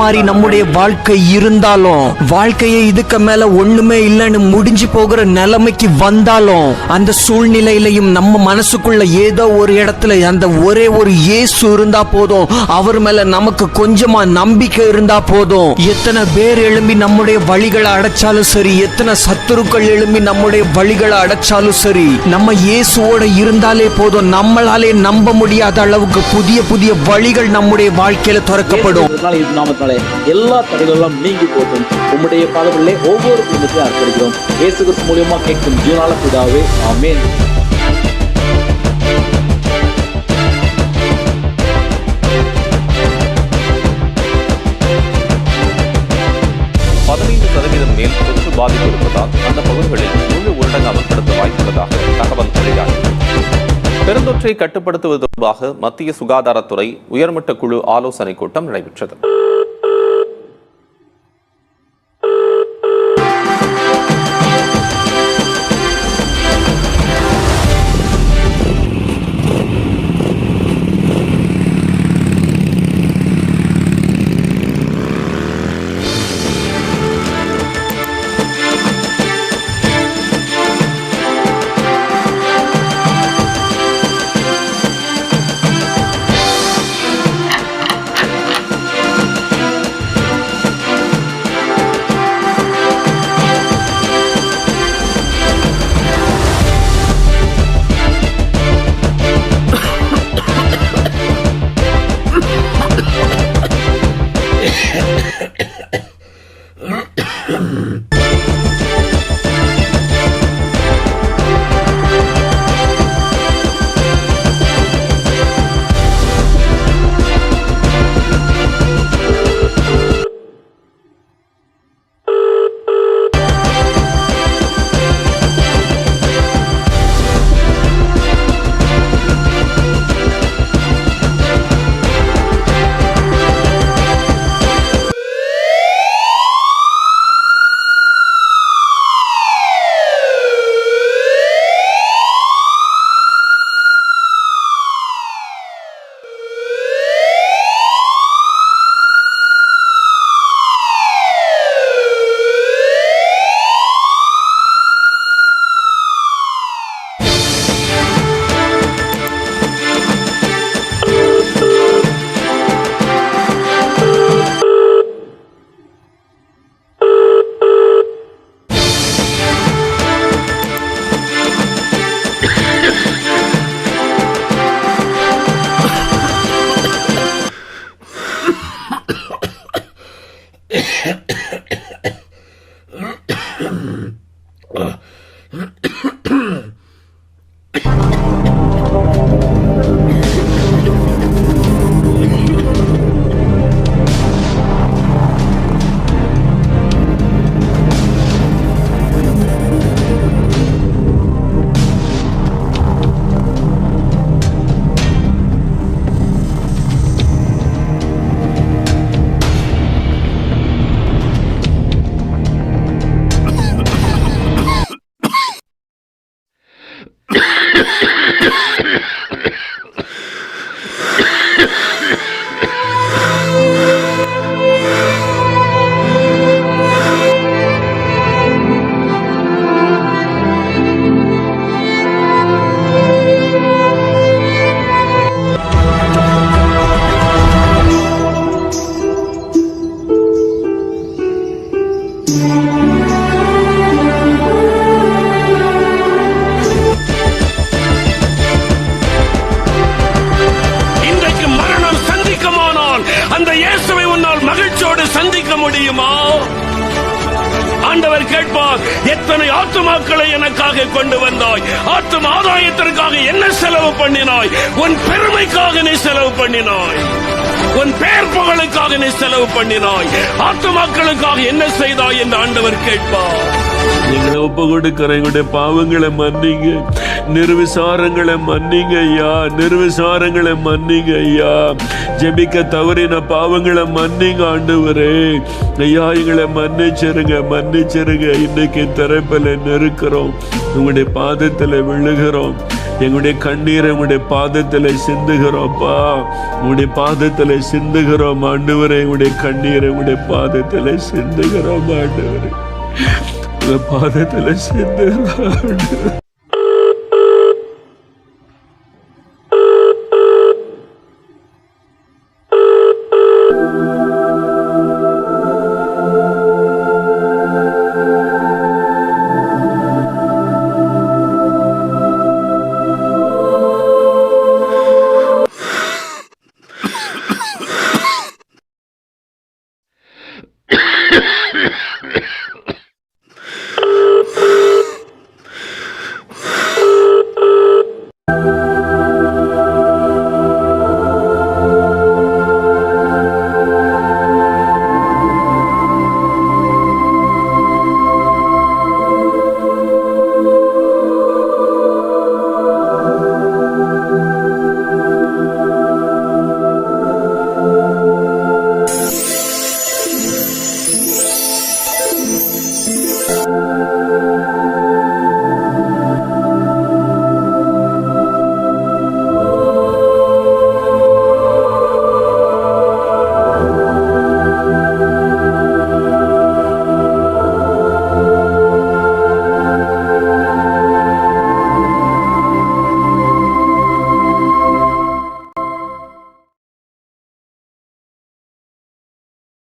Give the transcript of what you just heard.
மாதிரி நம்முடைய வாழ்க்கை இருந்தாலும், வாழ்க்கையை இதுக்கு மேல ஒண்ணுமே இல்லைன்னு முடிஞ்சு போகிற நிலைமைக்கு வந்தாலும், அந்த சூழ்நிலையிலையும் நம்ம மனசுக்குள்ள ஏதோ ஒரு இடத்துல அந்த ஒரே ஒரு இயேசு இருந்தா போதும். அவர் மேல நமக்கு கொஞ்சமா நம்பிக்கை இருந்தா போதும். எத்தனை பேர் எழும்பி நம்முடைய வழிகளை அடைச்சாலும் சரி, எத்தனை சத்துருக்கள் எழும்பி நம்முடைய வழிகளை அடைச்சாலும் சரி, நம்ம இயேசுவோட இருந்தாலே போதும். நம்மளாலே நம்ப முடியாத அளவுக்கு புதிய புதிய வழிகள் நம்முடைய வாழ்க்கையில திறக்கப்படும். எல்லா தடைகளும் நீங்கி போட்டும் உம்முடைய பாதங்களிலே ஒவ்வொரு குடும்பத்தையும் அர்ப்பணிக்கிறோம். இயேசு கிறிஸ்து மூலமா கேட்கும் ஜீவனான பிதாவே, ஆமென். மேல் தொற்று பாதிப்பு இருப்பதால் அந்த பகுதிகளில் முழு ஊரடங்கு அமல்படுத்த வாய்ப்புள்ளதாக தகவல் வெளியாகியுள்ளது. பெருந்தொற்றை கட்டுப்படுத்துவது தொடர்பாக மத்திய சுகாதாரத்துறை உயர்மட்ட குழு ஆலோசனை கூட்டம் நடைபெற்றது. முடியுமா? ஆண்டவர் கேட்பார், எத்தனை ஆத்துமாக்களை எனக்காக கொண்டு வந்தாய், ஆத்தும ஆதாயத்திற்காக என்ன செலவு பண்ணினாய், உன் பெருமைக்காக நீ செலவு பண்ணினாய், உன் பெயர் புகழுக்காக நீ செலவு பண்ணினாய், ஆத்துமாக்களுக்காக என்ன செய்தாய் என்று ஆண்டவர் கேட்பார். எங்களை ஒப்பு கொடுக்கிற எங்களுடைய பாவங்களை மன்னிங்க, நிர்விசாரங்களை மன்னிங்க ஐயா, நிர்விசாரங்களை மன்னிங்க ஐயா, ஜெபிக்க தவறின பாவங்களை மன்னிங்க ஆண்டவரே ஐயா, எங்களை மன்னிச்சிருங்க மன்னிச்சிருங்க. இன்னைக்கு திரைப்பல நெருக்கிறோம், உங்களுடைய பாதத்தில் விழுகிறோம். எங்களுடைய கண்ணீரை உங்களுடைய பாதத்தில் சிந்துகிறோம்ப்பா. உங்களுடைய பாதத்தில் சிந்துகிறோம் ஆண்டவரே. உங்களுடைய கண்ணீரை உங்களுடைய பாதத்தில் சிந்துகிறோம் ஆண்டவரே. பாதத்தில் சிந்துகிறோம்.